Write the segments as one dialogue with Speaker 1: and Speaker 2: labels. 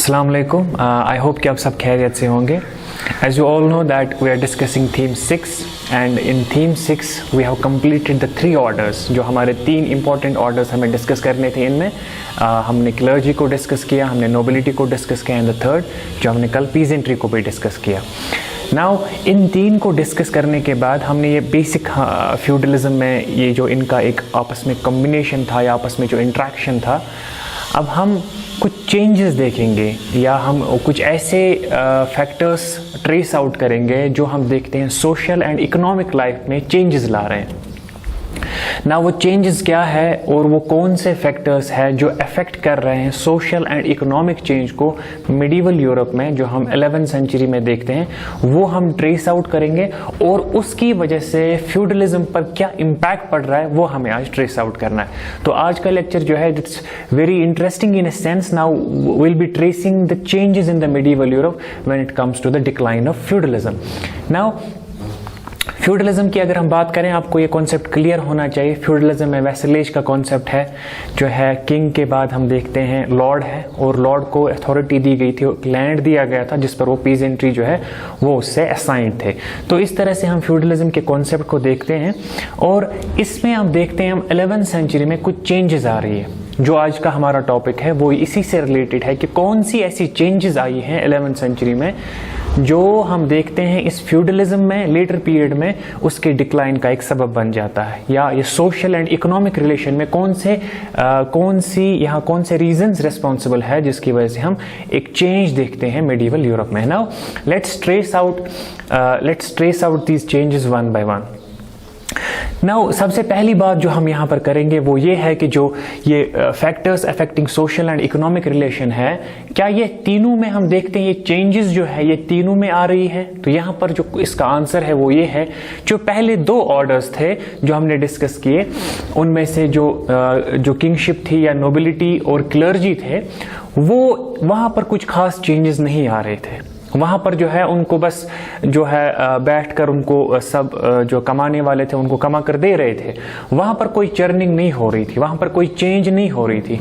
Speaker 1: अस्सलाम वालेकुम। I hope कि आप सब खैरियत से होंगे। As you all know that we are discussing theme 6 and in theme 6 we have completed the 3 orders। जो हमारे 3 important orders हमें डिस्कस करने थे, इनमें हमने क्लर्जी को डिस्कस किया, हमने नोबिलिटी को डिस्कस किया एंड द थर्ड जो हमने कल पीजेंट्री को भी डिस्कस किया। नाउ इन 3 को डिस्कस करने के बाद हमने ये बेसिक फ्यूडलिज्म में ये जो इनका एक आपस में कॉम्बिनेशन था या आपस में जो इंट्रैक्शन था, अब हम कुछ चेंजेस देखेंगे या हम कुछ ऐसे फैक्टर्स ट्रेस आउट करेंगे जो हम देखते हैं सोशल एंड इकोनॉमिक लाइफ में चेंजेस ला रहे हैं ना। वो चेंजेस क्या है और वो कौन से फैक्टर्स हैं जो अफेक्ट कर रहे हैं सोशल एंड इकोनॉमिक चेंज को मिडिवल यूरोप में, जो हम 11th सेंचुरी में देखते हैं, वो हम ट्रेस आउट करेंगे और उसकी वजह से फ्यूडलिज्म पर क्या इम्पैक्ट पड़ रहा है वो हमें आज ट्रेस आउट करना है। तो आज का लेक्चर जो है it's very interesting in a sense. Now will be tracing the changes in the medieval Europe when it comes to the decline of feudalism. Now feudalism की अगर हम बात करें, आपको ये कॉन्सेप्ट क्लियर होना चाहिए। फ्यूडलिज्म में वैसलेज का कॉन्सेप्ट है, जो है किंग के बाद हम देखते हैं लॉर्ड है और लॉर्ड को अथॉरिटी दी गई थी, लैंड दिया गया था जिस पर वो पीजेंट्री जो है वो उससे असाइंड थे। तो इस तरह से हम फ्यूडलिज्म के कॉन्सेप्ट को देखते हैं और इसमें हम देखते हैं हम 11th सेंचुरी में कुछ चेंजेस आ रही है। जो आज का हमारा टॉपिक है वो इसी से रिलेटेड है कि कौन सी ऐसी चेंजेस आई हैं 11th सेंचुरी में जो हम देखते हैं इस फ्यूडलिज्म में लेटर पीरियड में उसके डिक्लाइन का एक सबब बन जाता है, या ये सोशल एंड इकोनॉमिक रिलेशन में कौन से रीजंस रिस्पॉन्सिबल है जिसकी वजह से हम एक चेंज देखते हैं मिडिवल यूरोप में। Now let's trace out these changes one by one. Now सबसे पहली बात जो हम यहाँ पर करेंगे वो ये है कि जो ये factors affecting social and economic relation है, क्या ये तीनों में हम देखते हैं ये चेंजेस जो है ये तीनों में आ रही है? तो यहाँ पर जो इसका आंसर है वो ये है, जो पहले 2 ऑर्डर्स थे जो हमने डिस्कस किए, उनमें से जो किंगशिप थी या नोबिलिटी और क्लर्जी थे, वो वहाँ पर कुछ खास चेंजेस नहीं आ रहे थे। वहाँ पर जो है उनको बस जो है बैठकर उनको सब जो कमाने वाले थे उनको कमा कर दे रहे थे। वहाँ पर कोई चर्निंग नहीं हो रही थी, वहाँ पर कोई चेंज नहीं हो रही थी।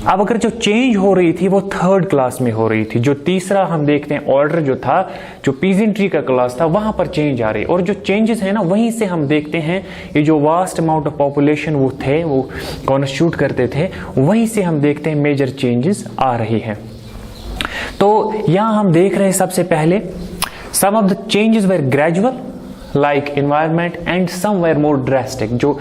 Speaker 1: अब अगर जो चेंज हो रही थी वो 3rd क्लास में हो रही थी। जो तीसरा हम देखते हैं ऑर्डर जो था, जो पीजेंट्री का क्लास था, वहाँ पर चेंज आ रही। और जो चेंजेस है ना, वहीं से हम देखते हैं ये जो वास्ट अमाउंट ऑफ पॉपुलेशन वो कॉन्स्टिट्यूट करते थे, वहीं से हम देखते हैं मेजर चेंजेस आ रही है। तो यहां हम देख रहे हैं सबसे पहले some of the changes were gradual like environment and some were more drastic. जो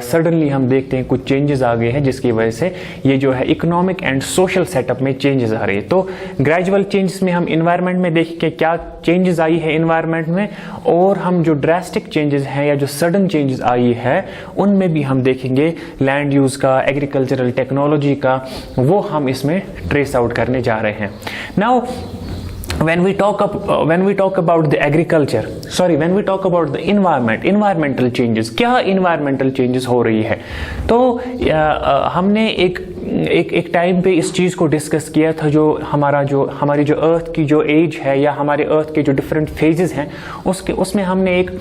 Speaker 1: सडनली हम देखते हैं कुछ चेंजेस आ गए हैं जिसकी वजह से ये जो है इकोनॉमिक एंड सोशल सेटअप में चेंजेस आ रही है। तो ग्रेजुअल चेंजेस में हम इन्वायरमेंट में देखेंगे क्या चेंजेस आई है इन्वायरमेंट में, और हम जो ड्रास्टिक चेंजेस हैं या जो सडन चेंजेस आई है उनमें भी हम देखेंगे लैंड यूज का, एग्रीकल्चरल टेक्नोलॉजी का, वो हम इसमें ट्रेस आउट करने जा रहे हैं। Now when we talk about the agriculture, when we talk about the environmental changes, क्या environmental changes हो रही है? तो हमने एक टाइम पे इस चीज को डिस्कस किया था, जो हमारी जो अर्थ की जो एज है या हमारे अर्थ के जो डिफरेंट फेजेस हैं उसमें हमने एक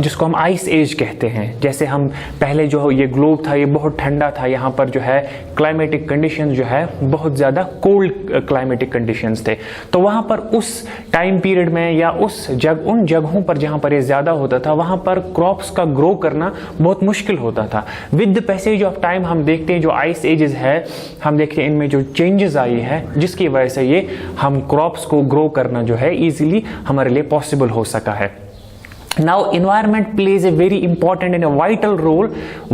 Speaker 1: जिसको हम आइस एज कहते हैं। जैसे हम पहले जो ये ग्लोब था ये बहुत ठंडा था, यहाँ पर जो है क्लाइमेटिक कंडीशंस जो है बहुत ज्यादा कोल्ड क्लाइमेटिक कंडीशंस थे। तो वहां पर उस टाइम पीरियड में या उन जगहों पर जहां पर ये ज्यादा होता था, वहां पर क्रॉप्स का ग्रो करना बहुत मुश्किल होता था। With the passage of time हम देखते हैं जो आइस एजेस है, हम देखते हैं इनमें जो चेंजेस आई है जिसकी वजह से ये हम क्रॉप्स को ग्रो करना जो है इजीली हमारे लिए पॉसिबल हो सका है। Now environment plays a very important and a vital role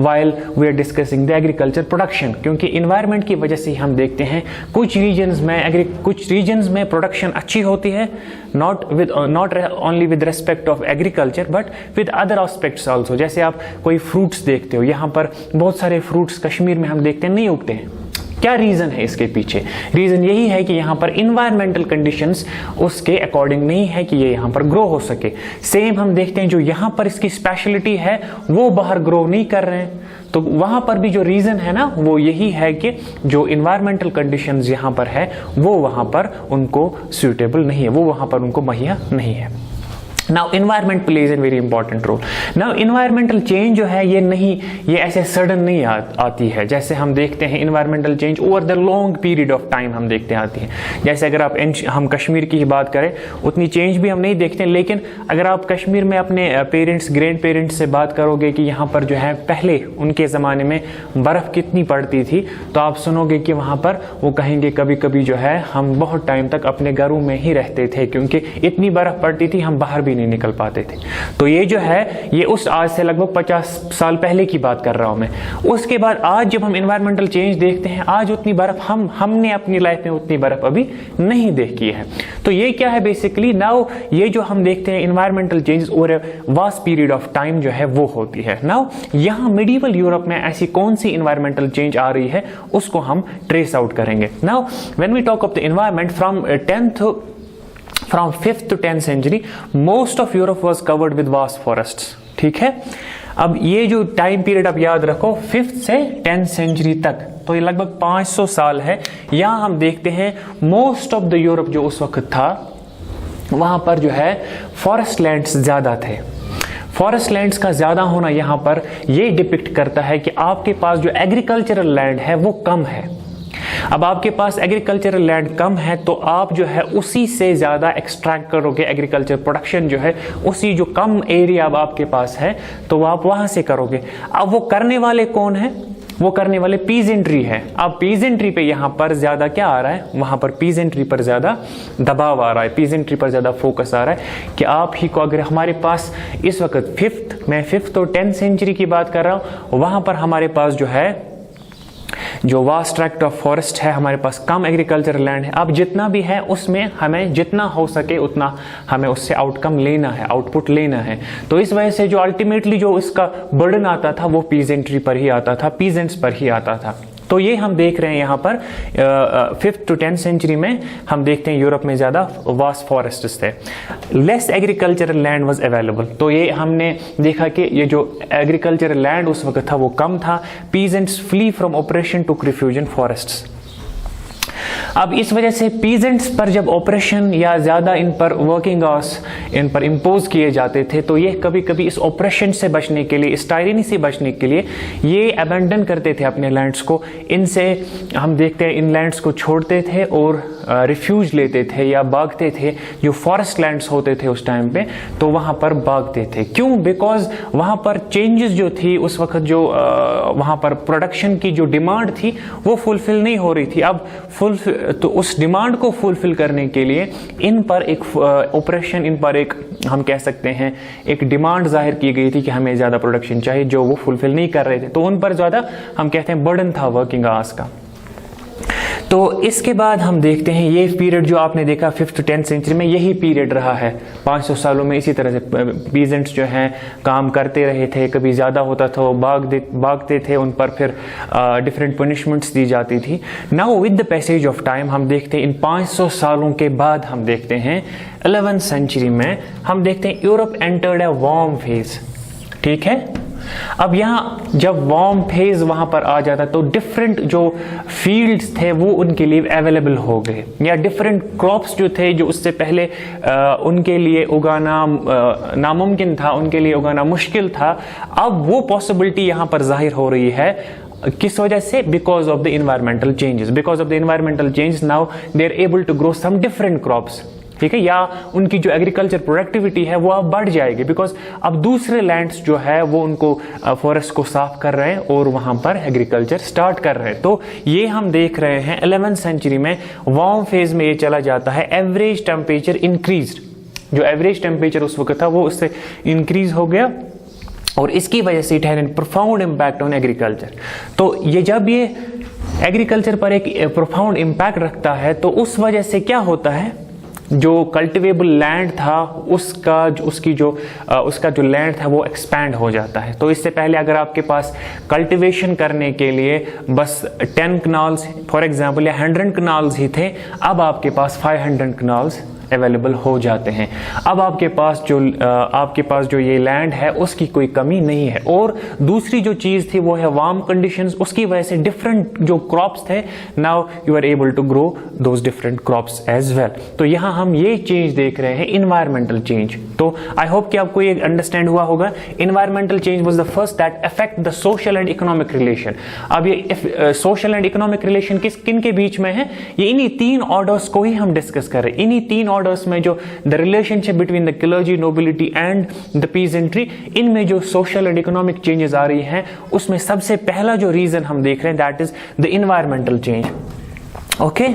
Speaker 1: while we are discussing the agriculture production, क्योंकि environment की वजह से हम देखते हैं कुछ regions में production अच्छी होती है, not only with respect of agriculture but with other aspects also। जैसे आप कोई fruits देखते हो, यहाँ पर बहुत सारे fruits कश्मीर में हम देखते हैं नहीं उगते हैं। क्या रीजन है इसके पीछे? रीजन यही है कि यहाँ पर इन्वायरमेंटल कंडीशंस उसके अकॉर्डिंग नहीं है कि ये यहाँ पर ग्रो हो सके। सेम हम देखते हैं जो यहाँ पर इसकी स्पेशलिटी है वो बाहर ग्रो नहीं कर रहे हैं, तो वहां पर भी जो रीजन है ना वो यही है कि जो इन्वायरमेंटल कंडीशंस यहाँ पर है वो वहां पर उनको सूटेबल नहीं है, वो वहां पर उनको मुहैया नहीं है। Now environment plays a very important role. Now environmental change जो है ये ऐसे सडन नहीं आती है, जैसे हम देखते हैं environmental change over the long period of time हम देखते हैं आती है। जैसे अगर आप हम कश्मीर की ही बात करें, उतनी चेंज भी हम नहीं देखते, लेकिन अगर आप कश्मीर में अपने पेरेंट्स ग्रैंड पेरेंट्स से बात करोगे कि यहाँ पर जो है पहले उनके ज़माने में बर्फ़ कितनी पड़ती थी, तो आप सुनोगे कि वहाँ पर वो कहेंगे कभी कभी जो है हम बहुत टाइम तक अपने घरों में ही रहते थे, क्योंकि इतनी बर्फ़ पड़ती थी हम बाहर नहीं निकल पाते थे। तो ये जो है ये उस आज से लगभग 50 साल पहले की बात कर रहा हूं मैं। उसके बाद आज जब हम एनवायरमेंटल चेंज देखते हैं, आज उतनी बर्फ हमने अपनी लाइफ में उतनी बर्फ अभी नहीं देखी है। तो ये क्या है बेसिकली, नाउ ये जो हम देखते हैं environmental changes over vast period of time जो है वो होती है। नाउ यहां मिडिवल यूरोप में ऐसी कौन सी एनवायरमेंटल चेंज आ रही है उसको हम ट्रेस आउट करेंगे। Now when we talk of the environment from 5th to 10th century, most of Europe was covered with vast forests। ठीक है, अब ये जो टाइम पीरियड आप याद रखो 5th से 10th सेंचुरी तक, तो ये लगभग 500 साल है। यहां हम देखते हैं मोस्ट ऑफ द यूरोप जो उस वक्त था वहां पर जो है फॉरेस्ट लैंड्स ज्यादा थे। फॉरेस्ट लैंड्स का ज्यादा होना यहां पर ये डिपिक्ट करता है कि आपके पास जो एग्रीकल्चरल लैंड है वो कम है। अब आपके पास एग्रीकल्चरल लैंड कम है तो आप जो है उसी से ज्यादा एक्सट्रैक्ट करोगे, एग्रीकल्चर प्रोडक्शन जो है उसी जो कम एरिया अब आपके पास है तो आप वहां से करोगे। अब वो करने वाले कौन है, वो करने वाले पीजेंट्री है। अब पीजेंट्री पे यहां पर ज्यादा क्या आ रहा है, वहां पर पीजेंट्री पर ज्यादा दबाव आ रहा है, पीजेंट्री पर ज्यादा फोकस आ रहा है कि आप ही को, अगर हमारे पास इस वक्त 5th और 10th सेंचुरी की बात कर रहा हूं, वहां पर हमारे पास जो है जो वास्ट ट्रैक्ट ऑफ फॉरेस्ट है, हमारे पास कम एग्रीकल्चर लैंड है। अब जितना भी है उसमें हमें जितना हो सके उतना हमें उससे आउटकम लेना है, आउटपुट लेना है। तो इस वजह से जो अल्टीमेटली जो इसका बर्डन आता था वो पीजेंट्री पर ही आता था, पीजेंट्स पर ही आता था। तो ये हम देख रहे हैं यहाँ पर 5th to 10th सेंचुरी में हम देखते हैं यूरोप में ज्यादा वास्ट फॉरेस्ट्स थे, less agricultural land was available. तो ये हमने देखा कि ये जो एग्रीकल्चरल लैंड उस वक्त था वो कम था। Peasants flee from operation to refuge in forests. अब इस वजह से पीजेंट्स पर जब ऑपरेशन या ज्यादा इन पर वर्किंग आवर्स इन पर इम्पोज किए जाते थे तो ये कभी कभी इस ऑपरेशन से बचने के लिए, इस टायरनी से बचने के लिए ये अबैंडन करते थे अपने लैंड्स को। इनसे हम देखते हैं इन लैंड्स को छोड़ते थे और रिफ्यूज लेते थे या भागते थे। जो फॉरेस्ट लैंड्स होते थे उस टाइम पे तो वहां पर भागते थे। क्यों? बिकॉज वहां पर चेंजेस जो थी उस वक्त, जो वहां पर प्रोडक्शन की जो डिमांड थी वो फुलफिल नहीं हो रही थी। अब तो उस डिमांड को फुलफिल करने के लिए इन पर एक ऑपरेशन, इन पर एक हम कह सकते हैं एक डिमांड जाहिर की गई थी कि हमें ज्यादा प्रोडक्शन चाहिए, जो वो फुलफिल नहीं कर रहे थे। तो उन पर ज्यादा हम कहते हैं बर्डन था वर्किंग आवर्स का। तो इसके बाद हम देखते हैं ये पीरियड जो आपने देखा 5th to 10th सेंचुरी में, यही पीरियड रहा है 500 सालों में। इसी तरह से पीजेंट्स जो हैं काम करते रहे थे, कभी ज्यादा होता था वो भागते थे, उन पर फिर डिफरेंट पनिशमेंट्स दी जाती थी। Now with the passage of time हम देखते हैं इन 500 सालों के बाद हम देखते हैं 11th सेंचुरी में हम देखते हैं Europe entered a warm phase. ठीक है, अब यहां जब वार्म फेज वहां पर आ जाता तो डिफरेंट जो फील्ड्स थे वो उनके लिए अवेलेबल हो गए, या डिफरेंट क्रॉप्स जो थे जो उससे पहले उनके लिए उगाना नामुमकिन था, उनके लिए उगाना मुश्किल था, अब वो पॉसिबिलिटी यहां पर जाहिर हो रही है। किस वजह से? Because of the environmental changes. Because of the environmental changes now they are able to grow some different crops. ठीक है, या उनकी जो एग्रीकल्चर प्रोडक्टिविटी है वो अब बढ़ जाएगी, बिकॉज अब दूसरे लैंड्स जो है वो उनको फॉरेस्ट को साफ कर रहे हैं और वहां पर एग्रीकल्चर स्टार्ट कर रहे हैं। तो ये हम देख रहे हैं 11th सेंचुरी में वार्म फेज में ये चला जाता है। एवरेज टेम्परेचर इंक्रीज, जो एवरेज टेम्परेचर उस वक्त था वो उससे इंक्रीज हो गया और इसकी वजह से it had an profound impact on agriculture. तो ये जब ये एग्रीकल्चर पर एक प्रोफाउंड इम्पैक्ट रखता है तो उस वजह से क्या होता है, जो कल्टिवेबल लैंड था उसका जो लैंड था वो एक्सपैंड हो जाता है। तो इससे पहले अगर आपके पास कल्टिवेशन करने के लिए बस 10 कनाल्स फॉर एग्जांपल या 100 कनाल्स ही थे, अब आपके पास 500 कनाल्स अवेलेबल हो जाते हैं। अब आपके पास जो ये लैंड है उसकी कोई कमी नहीं है। और दूसरी जो चीज थी वो है वार्म कंडीशंस, उसकी वजह से डिफरेंट जो क्रॉप्स थे, now you are able to grow those different crops as well. तो यहां हम ये चेंज देख रहे हैं, इन्वायरमेंटल चेंज। तो आई होप कि आपको ये अंडरस्टैंड हुआ होगा। Environmental change was the first that affect the social and economic relation. अब ये सोशल एंड इकोनॉमिक रिलेशन किन के बीच में है? ये इन्हीं 3 ऑर्डर्स को ही हम डिस्कस कर रहे हैं। इन्हीं 3 ऑर्डर्स में जो the relationship between the clergy, nobility and the peasantry, इनमें जो सोशल एंड इकोनॉमिक चेंजेस आ रही हैं, उसमें सबसे पहला जो रीजन हम देख रहे हैं that is the environmental change. Okay,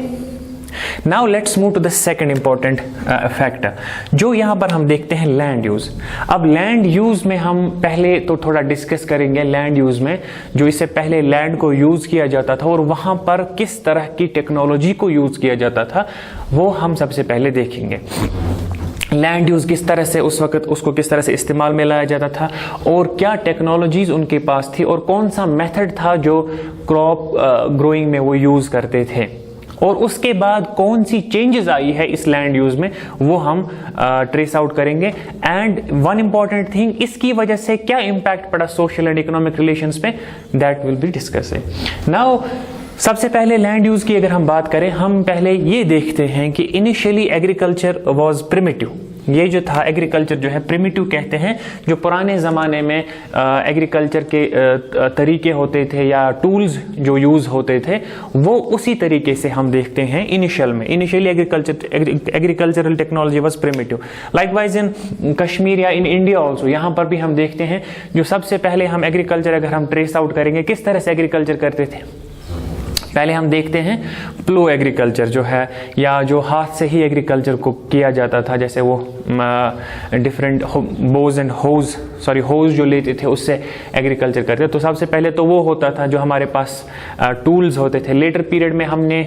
Speaker 1: now let's move to the second important factor, जो यहां पर हम देखते हैं लैंड यूज। अब लैंड यूज में हम पहले तो थोड़ा डिस्कस करेंगे लैंड यूज में, जो इससे पहले लैंड को यूज किया जाता था और वहां पर किस तरह की टेक्नोलॉजी को यूज किया जाता था, वो हम सबसे पहले देखेंगे। लैंड यूज किस तरह से उस वक्त उसको किस तरह से इस्तेमाल में लाया जाता था और क्या टेक्नोलॉजीज उनके पास थी और कौन सा मेथड था जो क्रॉप ग्रोइंग में वो यूज करते थे, और उसके बाद कौन सी चेंजेस आई है इस लैंड यूज में, वो हम ट्रेस आउट करेंगे। एंड वन इंपॉर्टेंट थिंग, इसकी वजह से क्या इंपैक्ट पड़ा सोशल एंड इकोनॉमिक रिलेशंस पे, that will be discussing. Now सबसे पहले लैंड यूज की अगर हम बात करें, हम पहले ये देखते हैं कि इनिशियली एग्रीकल्चर वाज प्रिमिटिव। ये जो था एग्रीकल्चर जो है प्रिमिटिव कहते हैं, जो पुराने ज़माने में एग्रीकल्चर के तरीके होते थे या टूल्स जो यूज़ होते थे, वो उसी तरीके से हम देखते हैं initially agricultural technology was primitive. Likewise इन कश्मीर या इन इंडिया ऑल्सो, यहाँ पर भी हम देखते हैं जो सबसे पहले हम एग्रीकल्चर अगर हम ट्रेस आउट करेंगे किस तरह से एग्रीकल्चर करते थे, पहले हम देखते हैं प्लो एग्रीकल्चर जो है, या जो हाथ से ही एग्रीकल्चर को किया जाता था, जैसे वो डिफरेंट होज जो लेते थे उससे एग्रीकल्चर करते। तो सबसे पहले तो वो होता था जो हमारे पास टूल्स होते थे। लेटर पीरियड में हमने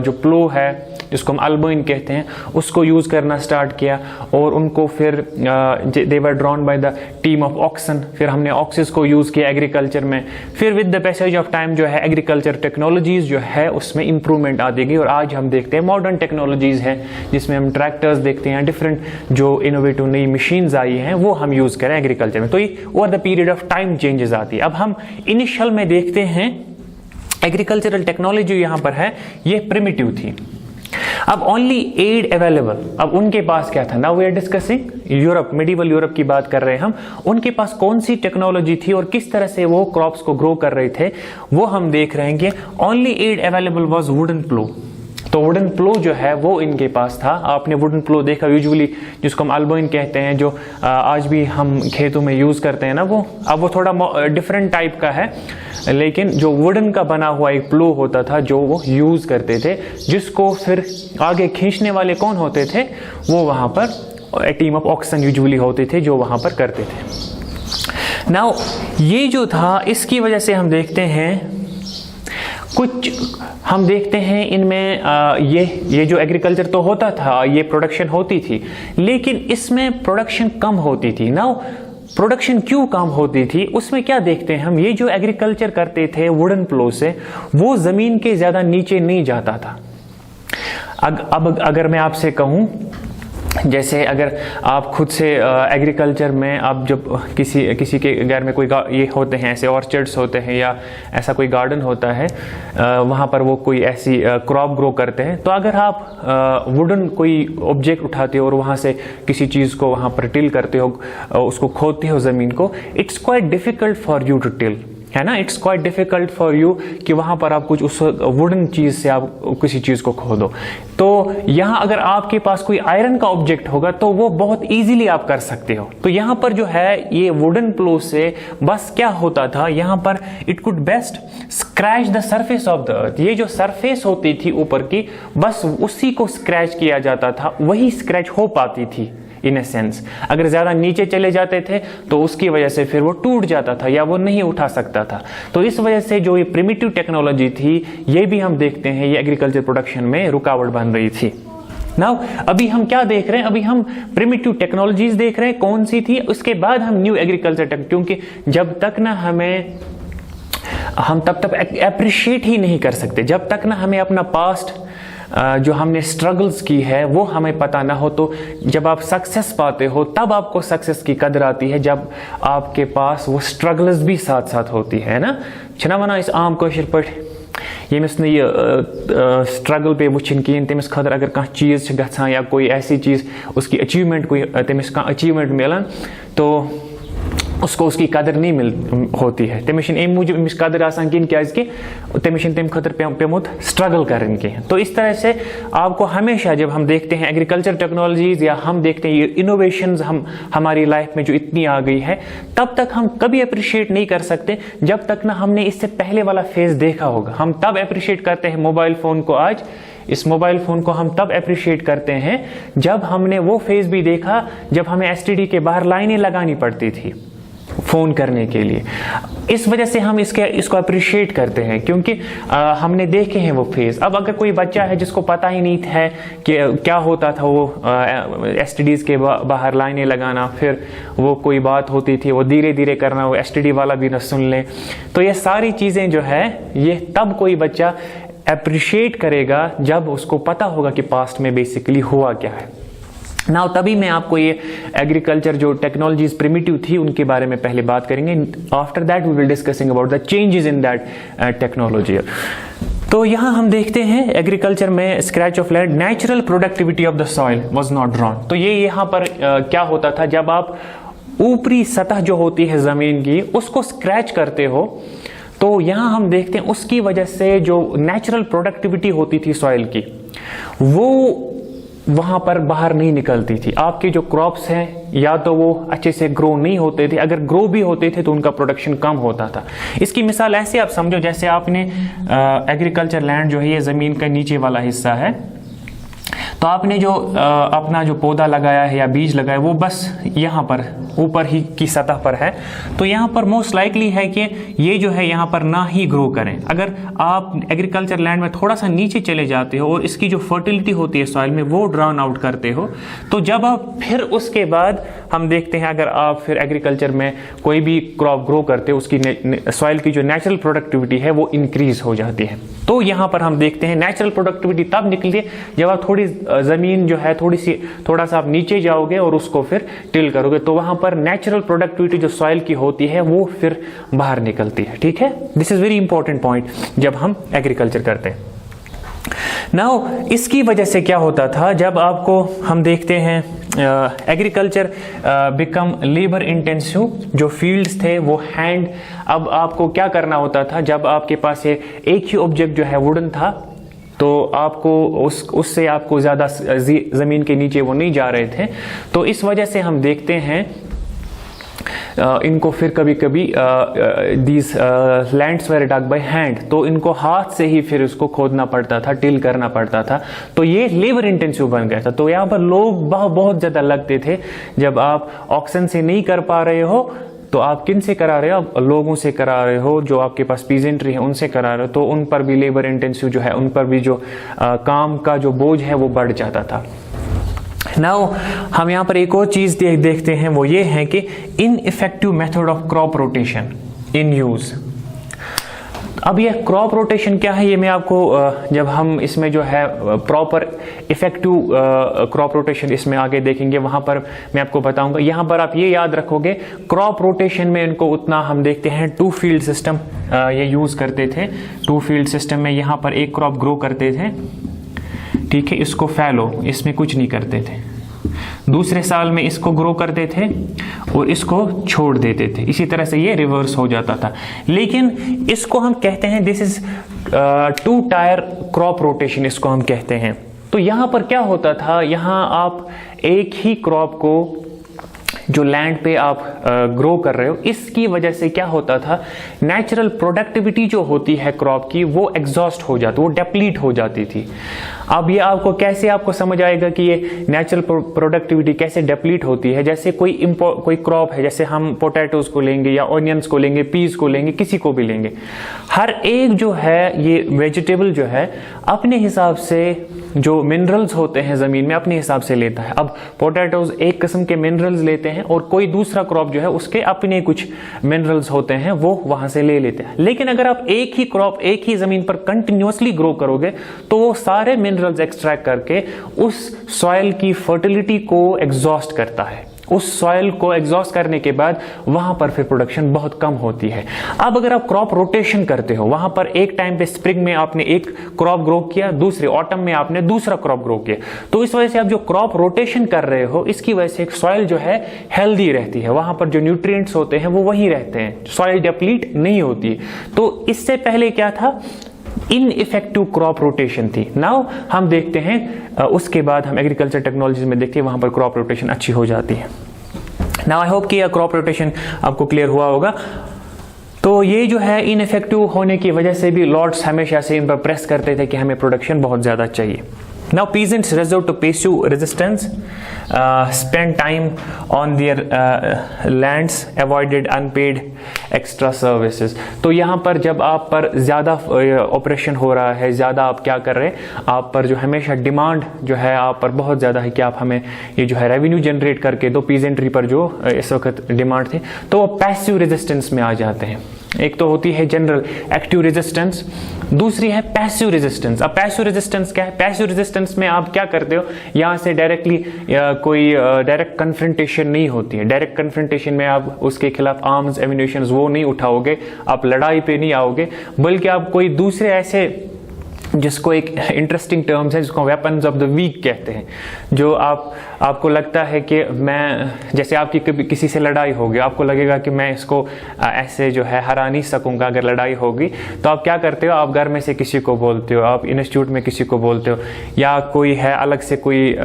Speaker 1: जो प्लो है जिसको हम अल्बोइन कहते हैं उसको यूज़ करना स्टार्ट किया, और उनको फिर they were drawn by the team of oxen. फिर हमने ऑक्सिस को यूज़ किया एग्रीकल्चर में। फिर with the passage of time जो है एग्रीकल्चर टेक्नोलॉजीज जो है उसमें इंप्रूवमेंट आ देगी, और आज हम देखते हैं मॉडर्न टेक्नोलॉजीज हैं जिसमें हम ट्रैक्टर्स देखते हैं, डिफरेंट जो इनोवेटिव नई मशीन्स आई हैं वो हम यूज़ करें एग्रीकल्चर में। तो ये over the period of time changes आती है। अब हम इनिशियल में देखते हैं एग्रीकल्चरल टेक्नोलॉजी यहाँ पर है ये प्रिमिटिव थी। अब ओनली एड अवेलेबल, अब उनके पास क्या था, now we are discussing Europe, medieval Europe की बात कर रहे हैं हम। उनके पास कौन सी टेक्नोलॉजी थी और किस तरह से वो क्रॉप्स को ग्रो कर रहे थे वो हम देख रहे हैं कि only aid available was wooden plough. तो वुडन प्लो जो है वो इनके पास था। आपने वुडन प्लो देखा यूजुअली, जिसको हम अल्बोइन कहते हैं, जो आज भी हम खेतों में यूज करते हैं ना, वो अब वो थोड़ा डिफरेंट टाइप का है, लेकिन जो वुडन का बना हुआ एक प्लो होता था जो वो यूज करते थे, जिसको फिर आगे खींचने वाले कौन होते थे, वो वहां पर टीम ऑफ ऑक्सन यूजुअली होते थे जो वहां पर करते थे। नाउ ये जो था इसकी वजह से हम देखते हैं इनमें ये जो एग्रीकल्चर तो होता था, ये प्रोडक्शन होती थी, लेकिन इसमें प्रोडक्शन कम होती थी। नाउ प्रोडक्शन क्यों कम होती थी, उसमें क्या देखते हैं हम, ये जो एग्रीकल्चर करते थे वुडन प्लो से, वो जमीन के ज्यादा नीचे नहीं जाता था। अब अगर मैं आपसे कहूं, जैसे अगर आप खुद से एग्रीकल्चर में आप जब किसी के घर में कोई ये होते हैं ऐसे ऑर्चर्ड्स होते हैं या ऐसा कोई गार्डन होता है, वहाँ पर वो कोई ऐसी क्रॉप ग्रो करते हैं, तो अगर आप वुडन कोई ऑब्जेक्ट उठाते हो और वहाँ से किसी चीज़ को वहाँ पर टिल करते हो, उसको खोदते हो ज़मीन को, it's quite difficult for you to till, है ना, it's quite difficult for you कि वहां पर आप कुछ उस वुडन चीज से आप किसी चीज को खोदो। तो यहां अगर आपके पास कोई आयरन का ऑब्जेक्ट होगा तो वो बहुत इजीली आप कर सकते हो। तो यहां पर जो है ये वुडन प्लो से बस क्या होता था, यहां पर it could best scratch the surface of the earth. ये जो सरफेस होती थी ऊपर की, बस उसी को स्क्रैच किया जाता था, वही स्क्रैच हो पाती थी इन ए सेंस। अगर ज्यादा नीचे चले जाते थे तो उसकी वजह से फिर वो टूट जाता था या वो नहीं उठा सकता था। तो इस वजह से जो ये प्रिमिटिव टेक्नोलॉजी थी, ये भी हम देखते हैं ये एग्रीकल्चर प्रोडक्शन में रुकावट बन रही थी। नाउ अभी हम क्या देख रहे हैं, अभी हम प्रिमिटिव टेक्नोलॉजीज देख रहे हैं कौन सी थी, उसके बाद हम न्यू एग्रीकल्चर क्योंकि जब तक ना हम तब तक अप्रिशिएट ही नहीं कर सकते, जब तक ना हमें अपना पास्ट जो हमने स्ट्रगल्स की है वो हमें पता ना हो, तो जब आप सक्सेस पाते हो तब आपको सक्सेस की कदर आती है, जब आपके पास वो स्ट्रगल्स भी साथ साथ होती है ना। छना वना इस आम कशर पट यमिस ने स्ट्रगल पे वुचन कहें, तमिस खतर अगर कह चीज़ गछान या कोई ऐसी चीज़ उसकी अचीवमेंट, कोई तमिस कह अचीवमेंट मिलान, तो उसको उसकी कदर नहीं होती है। तमिस अम मूजूब अमिस कदर आसान कहें कि तमिस तम खतर पेमुत स्ट्रगल करें कहें। तो इस तरह से आपको हमेशा जब हम देखते हैं एग्रीकल्चर टेक्नोलॉजीज या हम देखते हैं ये इनोवेशंस हमारी लाइफ में जो इतनी आ गई है, तब तक हम कभी अप्रिशिएट नहीं कर सकते जब तक ना हमने इससे पहले वाला फेज देखा होगा। हम तब अप्रिशिएट करते हैं मोबाइल फ़ोन को, आज इस मोबाइल फ़ोन को हम तब अप्रिशिएट करते हैं जब हमने वो फेज भी देखा जब हमें एसटीडी के बाहर लाइनें लगानी पड़ती थी फ़ोन करने के लिए। इस वजह से हम इसको अप्रिशिएट करते हैं क्योंकि हमने देखे हैं वो फेज़। अब अगर कोई बच्चा है जिसको पता ही नहीं है कि क्या होता था वो एसटीडीज़ के बाहर लाइनें लगाना, फिर वो कोई बात होती थी वो धीरे धीरे करना, वो एसटीडी वाला भी न सुन ले, तो ये सारी चीज़ें जो है ये तब कोई बच्चा अप्रिशिएट करेगा जब उसको पता होगा कि पास्ट में बेसिकली हुआ क्या है। नाउ तभी मैं आपको ये एग्रीकल्चर जो टेक्नोलॉजीज प्रिमिटिव थी उनके बारे में पहले बात करेंगे। After that we will discussing about the changes in that technology. तो यहाँ हम देखते हैं एग्रीकल्चर में scratch of land, natural productivity of the soil was not drawn. तो ये यहाँ पर क्या होता था, जब आप ऊपरी सतह जो होती है जमीन की उसको स्क्रैच करते हो तो यहाँ हम देखते हैं उसकी वजह से जो नेचुरल प्रोडक्टिविटी होती थी सॉइल की वो वहां पर बाहर नहीं निकलती थी। आपके जो क्रॉप्स हैं या तो वो अच्छे से ग्रो नहीं होते थे, अगर ग्रो भी होते थे तो उनका प्रोडक्शन कम होता था। इसकी मिसाल ऐसे आप समझो जैसे आपने एग्रीकल्चर लैंड जो है ये जमीन का नीचे वाला हिस्सा है, तो आपने जो अपना जो पौधा लगाया है या बीज लगाया वो बस यहाँ पर ऊपर ही की सतह पर है, तो यहाँ पर मोस्ट लाइकली है कि ये जो है यहाँ पर ना ही ग्रो करें। अगर आप एग्रीकल्चर लैंड में थोड़ा सा नीचे चले जाते हो और इसकी जो फर्टिलिटी होती है सॉइल में वो ड्राउन आउट करते हो, तो जब आप फिर उसके बाद हम देखते हैं अगर आप फिर एग्रीकल्चर में कोई भी क्रॉप ग्रो करते हो उसकी सॉइल की जो नेचुरल प्रोडक्टिविटी है वो इंक्रीज हो जाती है। तो यहाँ पर हम देखते हैं नेचुरल प्रोडक्टिविटी तब निकलती है जब आप थोड़ी जमीन जो है थोड़ा सा आप नीचे जाओगे और उसको फिर टिल करोगे, तो वहां पर नेचुरल प्रोडक्टिविटी जो सॉइल की होती है वो फिर बाहर निकलती है। ठीक है, this is very important point जब हम एग्रीकल्चर करते हैं। नाउ इसकी वजह से क्या होता था, जब आपको हम देखते हैं एग्रीकल्चर बिकम लेबर इंटेंसिव, जो फील्ड्स थे वो हैंड, अब आपको क्या करना होता था जब आपके पास ये एक ही ऑब्जेक्ट जो है वुडन था तो आपको उससे आपको ज़्यादा ज़मीन के नीचे वो नहीं जा रहे थे, तो इस वजह से हम देखते हैं इनको फिर कभी कभी these lands were dug by hand, तो इनको हाथ से ही फिर उसको खोदना पड़ता था, टिल करना पड़ता था, तो ये लेबर इंटेंसिव बन गया था। तो यहाँ पर लोग बहुत ज़्यादा लगते थे। जब आप ऑक्शन से नहीं कर पा रहे हो तो आप किन से करा रहे हो, आप लोगों से करा रहे हो, जो आपके पास पीजेंट्री है उनसे करा रहे हो, तो उन पर भी लेबर इंटेंसिव जो है उन पर भी जो काम का जो बोझ है वो बढ़ जाता था। नाउ हम यहाँ पर एक और चीज देखते हैं, वो ये है कि ineffective method of crop rotation in use. अब ये क्रॉप रोटेशन क्या है ये मैं आपको जब हम इसमें जो है प्रॉपर इफेक्टिव क्रॉप रोटेशन इसमें आगे देखेंगे वहां पर मैं आपको बताऊंगा। यहाँ पर आप ये याद रखोगे क्रॉप रोटेशन में इनको उतना हम देखते हैं 2 फील्ड सिस्टम ये यूज करते थे। 2 फील्ड सिस्टम में यहाँ पर एक क्रॉप ग्रो करते थे, ठीक है, इसको फैलो, इसमें कुछ नहीं करते थे, दूसरे साल में इसको ग्रो करते थे और इसको छोड़ देते थे, इसी तरह से ये रिवर्स हो जाता था। लेकिन इसको हम कहते हैं this is 2 tyre crop rotation, इसको हम कहते हैं। तो यहां पर क्या होता था, यहां आप एक ही क्रॉप को जो लैंड पे आप ग्रो कर रहे हो, इसकी वजह से क्या होता था, नेचुरल प्रोडक्टिविटी जो होती है क्रॉप की वो एग्जॉस्ट हो जाती, वो डेप्लीट हो जाती थी। अब ये आपको कैसे आपको समझ आएगा कि ये नेचुरल प्रोडक्टिविटी कैसे डेप्लीट होती है। जैसे कोई क्रॉप है, जैसे हम पोटैटोज को लेंगे या ऑनियंस को लेंगे, पीस को लेंगे, किसी को भी लेंगे, हर एक जो है ये वेजिटेबल जो है अपने हिसाब से जो मिनरल्स होते हैं जमीन में अपने हिसाब से लेता है। अब पोटैटोज एक किस्म के मिनरल्स लेते हैं हैं और कोई दूसरा क्रॉप जो है उसके अपने कुछ मिनरल्स होते हैं वो वहां से ले लेते हैं। लेकिन अगर आप एक ही क्रॉप एक ही जमीन पर कंटिन्यूअसली ग्रो करोगे तो वो सारे मिनरल्स एक्सट्रैक्ट करके उस सॉइल की फर्टिलिटी को एग्जॉस्ट करता है। उस सॉइल को एग्जॉस्ट करने के बाद वहां पर फिर प्रोडक्शन बहुत कम होती है। अब अगर आप क्रॉप रोटेशन करते हो, वहां पर एक टाइम पे स्प्रिंग में आपने एक क्रॉप ग्रो किया, दूसरे ऑटम में आपने दूसरा क्रॉप ग्रो किया, तो इस वजह से आप जो क्रॉप रोटेशन कर रहे हो इसकी वजह से एक सॉइल जो है हेल्दी रहती है, वहां पर जो न्यूट्रिएंट्स होते हैं वो वहीं रहते हैं, सॉइल डिप्लीट नहीं होती। तो इससे पहले क्या था, इनइफेक्टिव क्रॉप रोटेशन थी। नाउ हम देखते हैं उसके बाद हम एग्रीकल्चर टेक्नोलॉजीज में देखते हैं वहां पर क्रॉप रोटेशन अच्छी हो जाती है। नाउ आई होप कि यह क्रॉप रोटेशन आपको क्लियर हुआ होगा। तो ये जो है इनइफेक्टिव होने की वजह से भी लॉर्ड्स हमेशा से इन पर प्रेस करते थे कि हमें प्रोडक्शन बहुत ज्यादा चाहिए। Now peasants resort to passive resistance, spend time on their lands, avoided unpaid extra services. तो यहाँ पर जब आप पर ज़्यादा ऑपरेशन हो रहा है, ज़्यादा आप क्या कर रहे हैं, आप पर जो हमेशा डिमांड जो है आप पर बहुत ज़्यादा है कि आप हमें ये जो है रेवेन्यू जनरेट करके दो, पीजेंट्री पर जो इस वक्त डिमांड थी, तो वो पैसिव रेजिस्टेंस में आ जाते हैं। एक तो होती है जनरल एक्टिव रेजिस्टेंस, दूसरी है पैसिव रेजिस्टेंस। अब पैसिव रेजिस्टेंस क्या है? पैसिव रेजिस्टेंस में आप क्या करते हो, यहां से डायरेक्टली कोई डायरेक्ट कन्फ्रंटेशन नहीं होती है। डायरेक्ट कन्फ्रंटेशन में आप उसके खिलाफ आर्म्स एम्यूनिशन वो नहीं उठाओगे, आप लड़ाई पे नहीं आओगे, बल्कि आप कोई दूसरे ऐसे, जिसको एक इंटरेस्टिंग टर्म्स है जिसको वेपन्स ऑफ द वीक कहते हैं, जो आपको लगता है कि मैं, जैसे आपकी कभी किसी से लड़ाई होगी, आपको लगेगा कि मैं इसको ऐसे जो है हरा नहीं सकूंगा अगर लड़ाई होगी, तो आप क्या करते हो, आप घर में से किसी को बोलते हो, आप इंस्टीट्यूट में किसी को बोलते हो, या कोई है अलग से कोई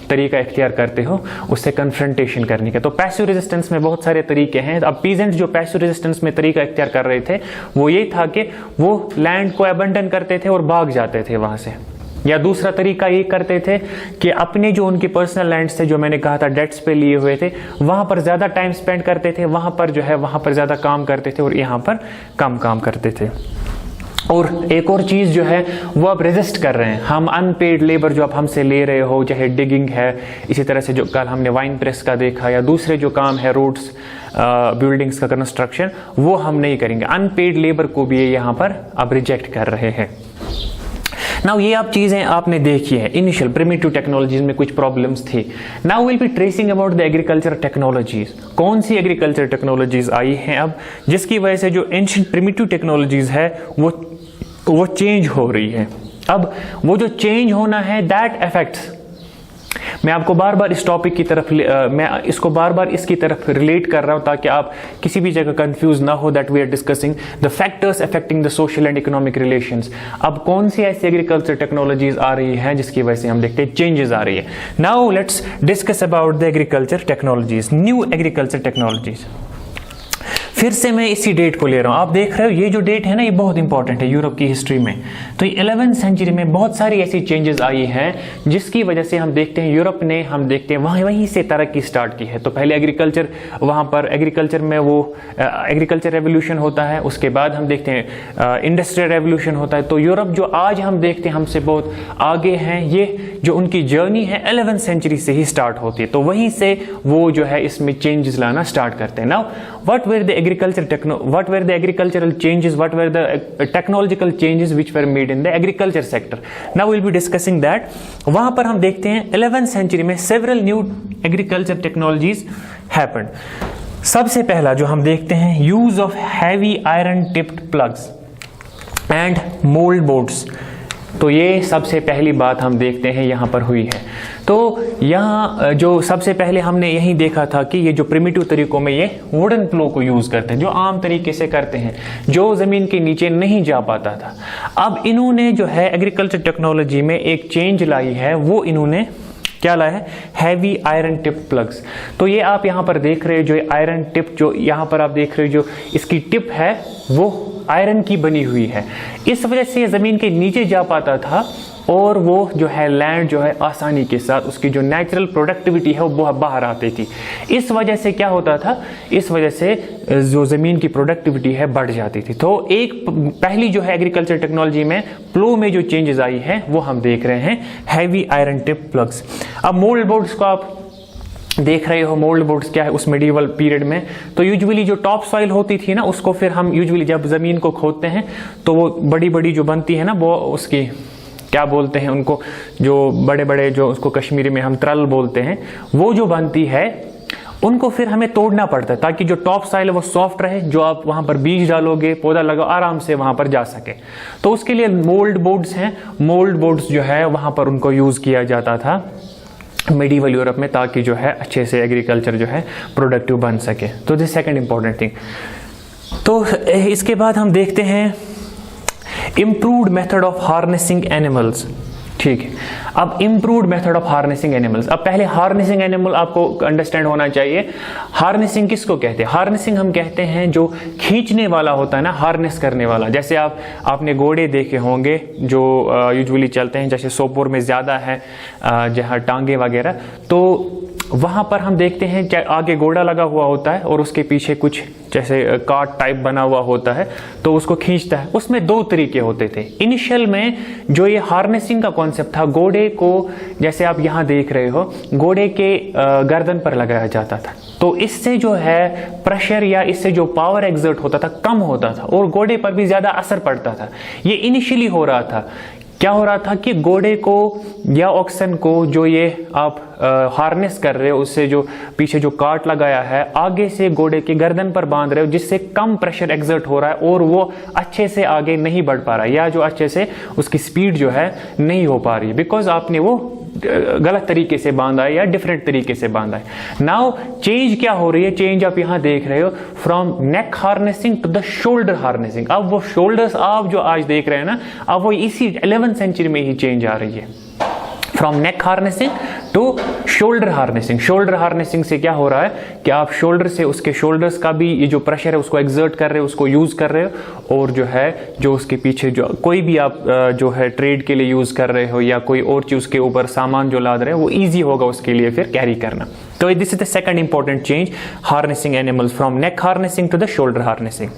Speaker 1: तरीका इख्तियार करते हो उससे कन्फ्रंटेशन करने का। तो पैसिव रेजिस्टेंस में बहुत सारे तरीके हैं। अब पीजेंट्स जो पैसिव रेजिस्टेंस में तरीका इख्तियार कर रहे थे वो ये था कि वो लैंड को अबंडन करते थे और भाग जाते थे वहां से, या दूसरा तरीका ये करते थे कि अपने जो उनके पर्सनल लैंड्स थे, जो मैंने कहा था डेट्स पे लिए हुए थे, वहां पर ज्यादा टाइम स्पेंड करते थे, वहां पर जो है वहां पर ज्यादा काम करते थे और यहां पर कम काम करते थे। और एक और चीज जो है वो आप रेजिस्ट कर रहे हैं, हम अनपेड लेबर जो आप हमसे ले रहे हो, चाहे डिगिंग है, इसी तरह से जो कल हमने वाइन प्रेस का देखा, या दूसरे जो काम है रोड्स बिल्डिंग्स का कंस्ट्रक्शन, वो हम नहीं करेंगे। अनपेड लेबर को भी यहाँ पर आप रिजेक्ट कर रहे हैं। नाउ ये आप चीजें आपने देखी है, इनिशियल प्रिमिटिव टेक्नोलॉजीज में कुछ प्रॉब्लम्स थी। Now will be tracing about the agriculture technologies. कौन सी एग्रीकल्चर टेक्नोलॉजीज आई हैं अब, जिसकी वजह से जो एंशिएंट प्रिमिटिव टेक्नोलॉजीज है वो चेंज हो रही है। अब वो जो चेंज होना है दैट अफेक्ट्स, मैं आपको बार बार इस टॉपिक की तरफ, मैं इसको बार बार इसकी तरफ रिलेट कर रहा हूं ताकि आप किसी भी जगह कंफ्यूज ना हो, that we are discussing the factors affecting the social and economic relations. अब कौन सी ऐसी एग्रीकल्चर टेक्नोलॉजीज आ रही हैं जिसकी वजह से हम देखते हैं चेंजेस आ रही है। Now let's discuss about the agriculture technologies, new agriculture technologies. फिर से मैं इसी डेट को ले रहा हूं, आप देख रहे हो ये जो डेट है ना, ये बहुत इंपॉर्टेंट है यूरोप की हिस्ट्री में। तो 11वीं सेंचुरी में बहुत सारी ऐसी चेंजेस आई हैं जिसकी वजह से हम देखते हैं यूरोप ने, हम देखते हैं वहीं से तरक्की स्टार्ट की है। तो पहले एग्रीकल्चर, वहां पर एग्रीकल्चर में वो एग्रीकल्चर रेवोल्यूशन होता है, उसके बाद हम देखते हैं इंडस्ट्रियल रेवोल्यूशन होता है। तो यूरोप जो आज हम देखते हैं हमसे बहुत आगे हैं, ये जो उनकी जर्नी है 11वीं सेंचुरी से ही स्टार्ट होती है। तो वहीं से वो जो है इसमें चेंजेस लाना स्टार्ट करते हैं। Now what were the agricultural changes, what were the technological changes which were made in the agriculture sector? Now we'll be discussing that. वहां पर हम देखते हैं 11th century में several new agriculture technologies happened. सबसे पहला जो हम देखते हैं, use of heavy iron tipped plugs and mold boards। तो ये सबसे पहली बात हम देखते हैं यहाँ पर हुई है। तो यहाँ जो सबसे पहले हमने यही देखा था कि ये जो प्रिमिटिव तरीकों में ये वुडन प्लो को यूज करते हैं, जो आम तरीके से करते हैं, जो जमीन के नीचे नहीं जा पाता था। अब इन्होंने जो है एग्रीकल्चर टेक्नोलॉजी में एक चेंज लाई है, वो इन्होंने क्या लाया है, हैवी आयरन टिप प्लग्स। तो ये आप यहाँ पर देख रहे हो, जो आयरन टिप जो यहाँ पर आप देख रहे हो, जो इसकी टिप है वो आयरन की बनी हुई है। इस वजह से जमीन के नीचे जा पाता था और वो जो है लैंड जो है आसानी के साथ उसकी जो नेचुरल प्रोडक्टिविटी है वो बाहर आती थी। इस वजह से क्या होता था, इस वजह से जो जमीन की प्रोडक्टिविटी है बढ़ जाती थी। तो एक पहली जो है एग्रीकल्चर टेक्नोलॉजी में प्लो में जो चेंजेस आई है वो हम देख रहे हैं, हैवी आयरन टिप प्लग्स। अब मोल्ड बोर्ड्स को आप देख रहे हो मोल्ड बोर्ड्स क्या है उस मेडिवल पीरियड में, तो यूजुअली जो टॉप सॉइल होती थी ना, उसको फिर हम यूजुअली जब जमीन को खोदते हैं तो वो बड़ी बड़ी जो बनती है ना, वो उसकी क्या बोलते हैं उनको, जो बड़े बड़े जो उसको कश्मीरी में हम त्रल बोलते हैं, वो जो बनती है उनको फिर हमें तोड़ना पड़ता है ताकि जो टॉप सॉइल है वो सॉफ्ट रहे, जो आप वहां पर बीज डालोगे, पौधा लगाओ, आराम से वहां पर जा सके। तो उसके लिए मोल्ड बोर्ड्स हैं, मोल्ड बोर्ड्स जो है वहां पर उनको यूज किया जाता था मेडिवल यूरोप में, ताकि जो है अच्छे से एग्रीकल्चर जो है प्रोडक्टिव बन सके। तो दिस सेकंड इंपॉर्टेंट थिंग। तो इसके बाद हम देखते हैं improved method of harnessing animals. ठीक है, अब improved method of harnessing animals. अब पहले हार्नेसिंग एनिमल आपको अंडरस्टैंड होना चाहिए। हार्नेसिंग किसको कहते हैं? हार्नेसिंग हम कहते हैं जो खींचने वाला होता है ना, हार्नेस करने वाला। जैसे आपने घोड़े देखे होंगे जो यूजुअली चलते हैं, जैसे सोपोर में ज्यादा है जहाँ टांगे वगैरह, तो वहां पर हम देखते हैं कि आगे घोड़ा लगा हुआ होता है और उसके पीछे कुछ जैसे कार्ट टाइप बना हुआ होता है, तो उसको खींचता है। उसमें दो तरीके होते थे। इनिशियल में जो ये हार्नेसिंग का कॉन्सेप्ट था, घोड़े को जैसे आप यहां देख रहे हो, घोड़े के गर्दन पर लगाया जाता था, तो इससे जो है प्रेशर या इससे जो पावर एक्सर्ट होता था कम होता था और घोड़े पर भी ज्यादा असर पड़ता था। ये इनिशियली हो रहा था। क्या हो रहा था कि घोड़े को या ऑक्सन को जो ये आप हार्नेस कर रहे हो, उससे जो पीछे जो कार्ट लगाया है आगे से घोड़े के गर्दन पर बांध रहे हो, जिससे कम प्रेशर एक्सर्ट हो रहा है और वो अच्छे से आगे नहीं बढ़ पा रहा है, या जो अच्छे से उसकी स्पीड जो है नहीं हो पा रही है, बिकॉज आपने वो गलत तरीके से बांधा है या डिफरेंट तरीके से बांधा है। नाउ चेंज क्या हो रही है? चेंज आप यहां देख रहे हो, from neck harnessing to the shoulder harnessing. अब वो शोल्डर्स आप जो आज देख रहे हैं ना, अब वो इसी 11th सेंचुरी में ही चेंज आ रही है, from neck harnessing to shoulder harnessing. Shoulder harnessing से क्या हो रहा है कि आप शोल्डर से उसके शोल्डर्स का भी ये जो प्रेशर है उसको एक्सर्ट कर रहे हो, उसको यूज कर रहे हो, और जो है जो उसके पीछे जो कोई भी आप जो है ट्रेड के लिए यूज कर रहे हो या कोई और चीज के ऊपर सामान जो लाद रहे हो, वो ईजी होगा उसके लिए फिर कैरी करना। तो this is the second important change, harnessing animals from neck harnessing to the shoulder harnessing.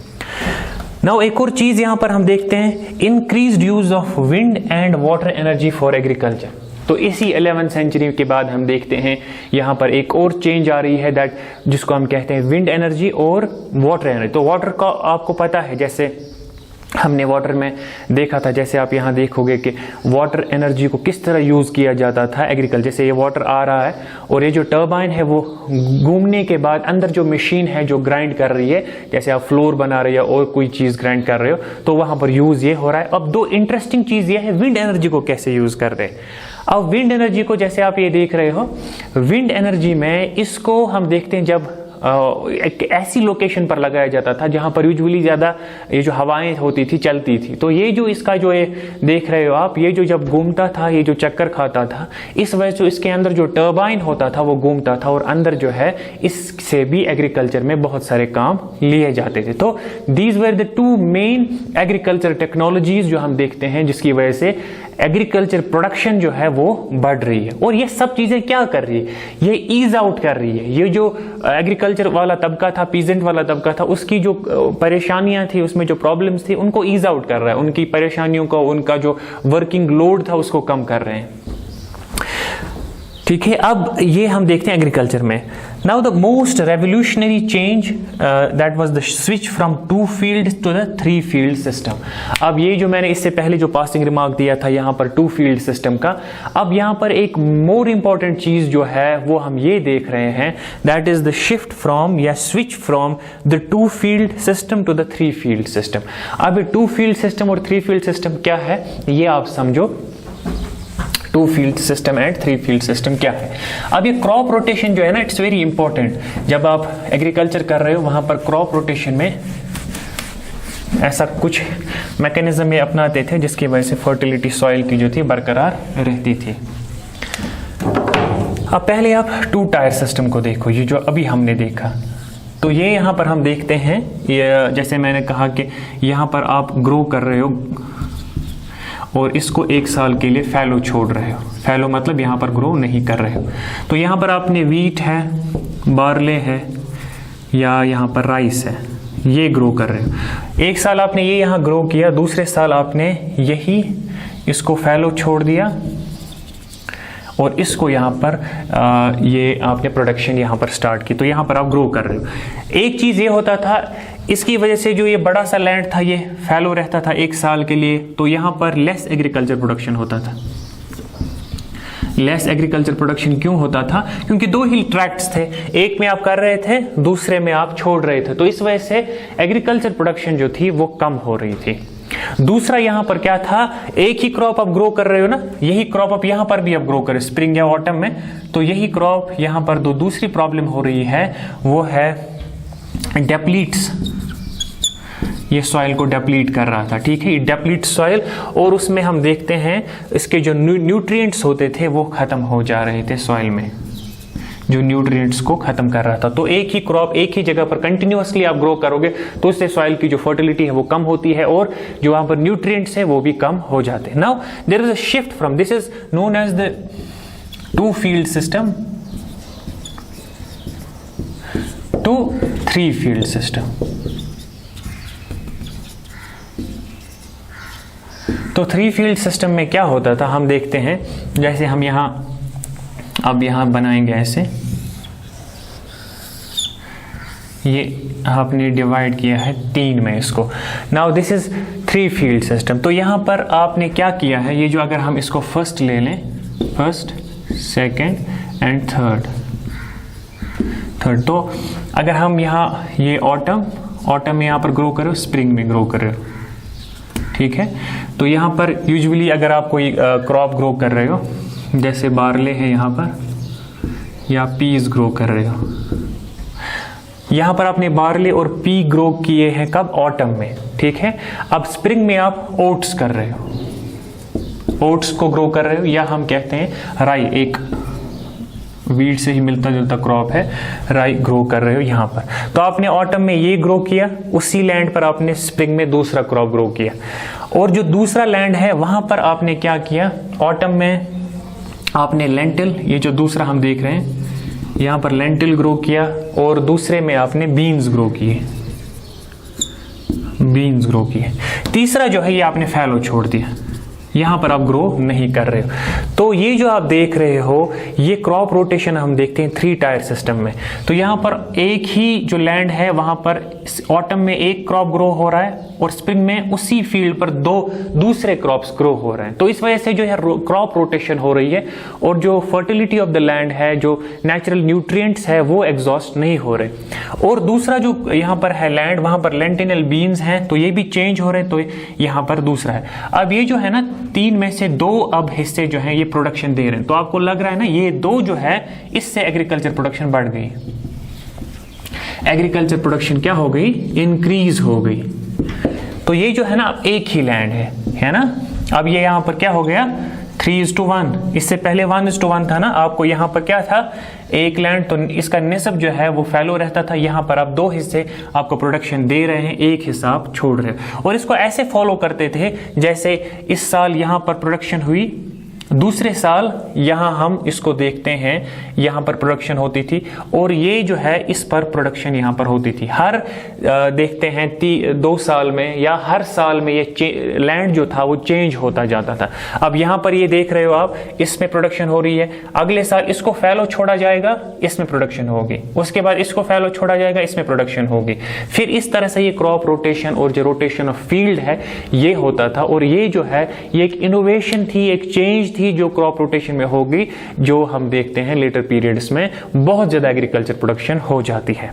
Speaker 1: Now एक और चीज यहां पर हम देखते हैं, increased use of wind and water energy for agriculture. तो इसी 11th सेंचुरी के बाद हम देखते हैं यहां पर एक और चेंज आ रही है, दैट जिसको हम कहते हैं विंड एनर्जी और वाटर एनर्जी। तो वाटर का आपको पता है, जैसे हमने वाटर में देखा था, जैसे आप यहां देखोगे कि वाटर एनर्जी को किस तरह यूज किया जाता था एग्रीकल्चर। जैसे ये वाटर आ रहा है और ये जो टर्बाइन है वो घूमने के बाद अंदर जो मशीन है जो ग्राइंड कर रही है, जैसे आप फ्लोर बना रहे हो और कोई चीज ग्राइंड कर रहे हो, तो वहां पर यूज ये हो रहा है। अब दो इंटरेस्टिंग चीज ये है, विंड एनर्जी को कैसे यूज कर रहे हैं। अब विंड एनर्जी को जैसे आप ये देख रहे हो, विंड एनर्जी में इसको हम देखते हैं जब एक ऐसी लोकेशन पर लगाया जाता था जहां पर यूजुअली ज्यादा ये जो हवाएं होती थी चलती थी। तो ये जो इसका जो ये देख रहे हो आप, ये जो जब घूमता था, ये जो चक्कर खाता था, इस वजह से इसके अंदर जो टर्बाइन होता था वो घूमता था और अंदर जो है इससे भी एग्रीकल्चर में बहुत सारे काम लिए जाते थे। तो these were the two main agriculture technologies जो हम देखते हैं, जिसकी वजह से एग्रीकल्चर प्रोडक्शन जो है वो बढ़ रही है। और ये सब चीजें क्या कर रही है? ये ईज आउट कर रही है। ये जो एग्रीकल्चर वाला तबका था, पीजेंट वाला तबका था, उसकी जो परेशानियां थी, उसमें जो प्रॉब्लम्स थी, उनको ईज आउट कर रहा है। उनकी परेशानियों को, उनका जो वर्किंग लोड था उसको कम कर रहे हैं। ठीक है, अब ये हम देखते हैं एग्रीकल्चर में। Now the most revolutionary change that was the switch from 2 field to the 3 field system. अब ये जो मैंने इससे पहले जो पासिंग रिमार्क दिया था यहां पर 2 फील्ड सिस्टम का, अब यहां पर एक मोर इंपॉर्टेंट चीज जो है वो हम ये देख रहे हैं, that is the shift from या switch from the 2 field system to the 3 field system. अब ये 2 फील्ड सिस्टम और 3 फील्ड सिस्टम क्या है ये आप समझो। 2 field system and 3 field system क्या है? अब ये क्रॉप रोटेशन जो है ना, इट्स वेरी इंपॉर्टेंट। जब आप एग्रीकल्चर कर रहे हो वहां पर क्रॉप रोटेशन में ऐसा कुछ मैकेनिज्म ये अपनाते थे जिसकी वजह से फर्टिलिटी सॉइल की जो थी बरकरार रहती थी। अब पहले आप 2 टायर सिस्टम को देखो, ये जो अभी हमने देखा। तो ये यहां पर हम देखते हैं, ये जैसे मैंने कहा कि यहां पर आप ग्रो कर रहे हो और इसको 1 साल के लिए फैलो छोड़ रहे हो। फैलो मतलब यहाँ पर ग्रो नहीं कर रहे हो। तो यहाँ पर आपने वीट है, बार्ले है या यहाँ पर राइस है, ये ग्रो कर रहे हो। 1 साल आपने ये यहाँ ग्रो किया, दूसरे साल आपने यही इसको फैलो छोड़ दिया और इसको यहाँ पर ये आपने प्रोडक्शन यहाँ पर स्टार्ट की, तो यहाँ पर आप ग्रो कर रहे हो। एक चीज़ ये होता था, इसकी वजह से जो ये बड़ा सा लैंड था ये फैलो रहता था एक साल के लिए, तो यहाँ पर लेस एग्रीकल्चर प्रोडक्शन होता था। लेस एग्रीकल्चर प्रोडक्शन क्यों होता था? क्योंकि दो ही ट्रैक्ट्स थे, एक में आप कर रहे थे, दूसरे में आप छोड़ रहे थे, तो इस वजह से एग्रीकल्चर प्रोडक्शन जो थी वो कम हो रही थी। दूसरा यहाँ पर क्या था, एक ही क्रॉप आप ग्रो कर रहे हो ना, यही क्रॉप आप यहाँ पर भी आप ग्रो करें स्प्रिंग या ऑटम में, तो यही क्रॉप यहाँ पर दूसरी प्रॉब्लम हो रही है वो है डेप्लीट्स, ये सॉइल को डेप्लीट कर रहा था, ठीक है, ये डेप्लीट सॉइल, और उसमें हम देखते हैं इसके जो न्यूट्रिएंट्स होते थे वो खत्म हो जा रहे थे सॉइल में, जो न्यूट्रिएंट्स को खत्म कर रहा था। तो एक ही क्रॉप एक ही जगह पर कंटिन्यूअसली आप ग्रो करोगे तो उससे सॉइल की जो फर्टिलिटी है वो कम होती है और जो वहां पर न्यूट्रिएंट्स है वो भी कम हो जाते हैं। Now there is a shift from, this is known as the 2 field system to 3 field system. तो 3 field सिस्टम में क्या होता था हम देखते हैं, जैसे हम यहाँ अब यहाँ बनाएंगे ऐसे, ये आपने डिवाइड किया है 3 में इसको। Now this is 3 field system. तो यहाँ पर आपने क्या किया है, ये जो अगर हम इसको फर्स्ट ले लें, फर्स्ट सेकेंड एंड थर्ड, तो अगर हम यहाँ ये ऑटम में यहाँ पर ग्रो करो, स्प्रिंग में ग्रो कर रहे हो, ठीक है। तो यहाँ पर यूजुअली अगर आप कोई क्रॉप ग्रो कर रहे हो, जैसे बार्ले है यहाँ पर, या पीस ग्रो कर रहे हो, यहाँ पर आपने बार्ले और पी ग्रो किए हैं कब, ऑटम में, ठीक है। अब स्प्रिंग में आप ओट्स कर रहे हो, ओट्स को ग्रो कर रहे हो, या हम कहते हैं राई, एक वीट से ही मिलता जुलता क्रॉप है, राई ग्रो कर रहे हो यहाँ पर। तो आपने ऑटम में ये ग्रो किया, उसी लैंड पर आपने स्प्रिंग में दूसरा क्रॉप ग्रो किया, और जो दूसरा लैंड है वहां पर आपने क्या किया, ऑटम में आपने लेंटिल, ये जो दूसरा हम देख रहे हैं यहाँ पर लेंटिल ग्रो किया, और दूसरे में आपने बीन्स ग्रो किए, बीन्स ग्रो किए। तीसरा जो है ये आपने फैलो छोड़ दिया, यहां पर आप ग्रो नहीं कर रहे हो। तो ये जो आप देख रहे हो ये क्रॉप रोटेशन हम देखते हैं 3 टायर सिस्टम में। तो यहां पर एक ही जो लैंड है वहां पर ऑटम में एक क्रॉप ग्रो हो रहा है और स्प्रिंग में उसी फील्ड पर 2 दूसरे क्रॉप्स ग्रो हो रहे हैं। तो इस वजह से जो है क्रॉप रोटेशन हो रही है और जो फर्टिलिटी ऑफ द लैंड है, जो नेचुरल न्यूट्रिएंट्स है वो एग्जॉस्ट नहीं हो रहे। और दूसरा जो यहाँ पर है लैंड, वहां पर लेंटिनल बीन्स हैं तो ये भी चेंज हो रहे हैं, तो यहाँ पर दूसरा है। अब ये जो है ना 3 में से 2 अब हिस्से जो हैं ये प्रोडक्शन दे रहे हैं, तो आपको लग रहा है ना ये 2 जो है इससे एग्रीकल्चर प्रोडक्शन बढ़ गई, एग्रीकल्चर प्रोडक्शन क्या हो गई, इंक्रीज हो गई। तो ये जो है ना एक ही लैंड है ना। अब ये यहां पर क्या हो गया 3:1, इससे पहले 1:1 था ना। आपको यहाँ पर क्या था, एक लैंड, तो इसका निस्ब जो है वो फैलो रहता था। यहाँ पर आप 2 हिस्से आपको प्रोडक्शन दे रहे हैं, एक हिस्सा आप छोड़ रहे हैं। और इसको ऐसे फॉलो करते थे जैसे इस साल यहाँ पर प्रोडक्शन हुई, दूसरे साल यहाँ हम इसको देखते हैं यहाँ पर प्रोडक्शन होती थी, और ये जो है इस पर प्रोडक्शन यहाँ पर होती थी। हर देखते हैं 2 साल में या हर साल में ये लैंड जो था वो चेंज होता जाता था। अब यहाँ पर ये देख रहे हो आप, इसमें प्रोडक्शन हो रही है, अगले साल इसको फैलो छोड़ा जाएगा, इसमें प्रोडक्शन होगी, उसके बाद इसको फैलो छोड़ा जाएगा, इसमें प्रोडक्शन होगी। फिर इस तरह से ये क्रॉप रोटेशन और जो रोटेशन ऑफ फील्ड है ये होता था। और ये जो है ये एक इनोवेशन थी, एक चेंज थी जो क्रॉप रोटेशन में होगी, जो हम देखते हैं लेटर पीरियड्स में बहुत ज्यादा एग्रीकल्चर प्रोडक्शन हो जाती है।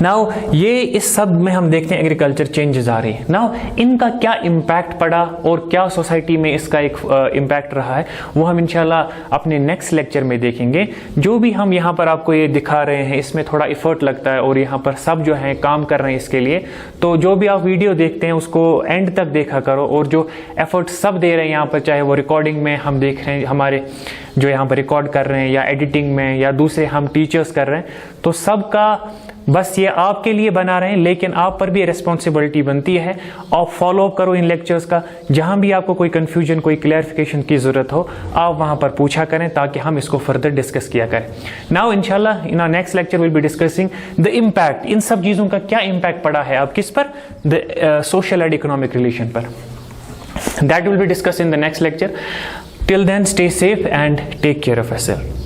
Speaker 1: नाउ ये इस सब में हम देखते हैं एग्रीकल्चर चेंजेस आ रही है। नाउ इनका क्या इम्पैक्ट पड़ा और क्या सोसाइटी में इसका एक इम्पैक्ट रहा है वो हम इंशाल्लाह अपने नेक्स्ट लेक्चर में देखेंगे। जो भी हम यहाँ पर आपको ये दिखा रहे हैं इसमें थोड़ा एफर्ट लगता है और यहाँ पर सब जो है काम कर रहे हैं इसके लिए। तो जो भी आप वीडियो देखते हैं उसको एंड तक देखा करो, और जो एफर्ट सब दे रहे हैं यहाँ पर, चाहे वो रिकॉर्डिंग में हम देख रहे हैं, हमारे जो यहाँ पर रिकॉर्ड कर रहे हैं, या एडिटिंग में, या दूसरे हम टीचर्स कर रहे हैं, तो सबका बस ये आपके लिए बना रहे हैं, लेकिन आप पर भी रिस्पॉन्सिबिलिटी बनती है। आप फॉलो अप करो इन लेक्चर्स का, जहां भी आपको कोई कंफ्यूजन, कोई क्लैरिफिकेशन की जरूरत हो आप वहां पर पूछा करें ताकि हम इसको फर्दर डिस्कस किया करें। नाउ इंशाल्लाह in our next lecture will be discussing the impact, इन सब चीजों का क्या इम्पैक्ट पड़ा है अब किस पर, the social and economic relation पर। That will be discuss in the next lecture. Till then, stay safe and take care of yourself.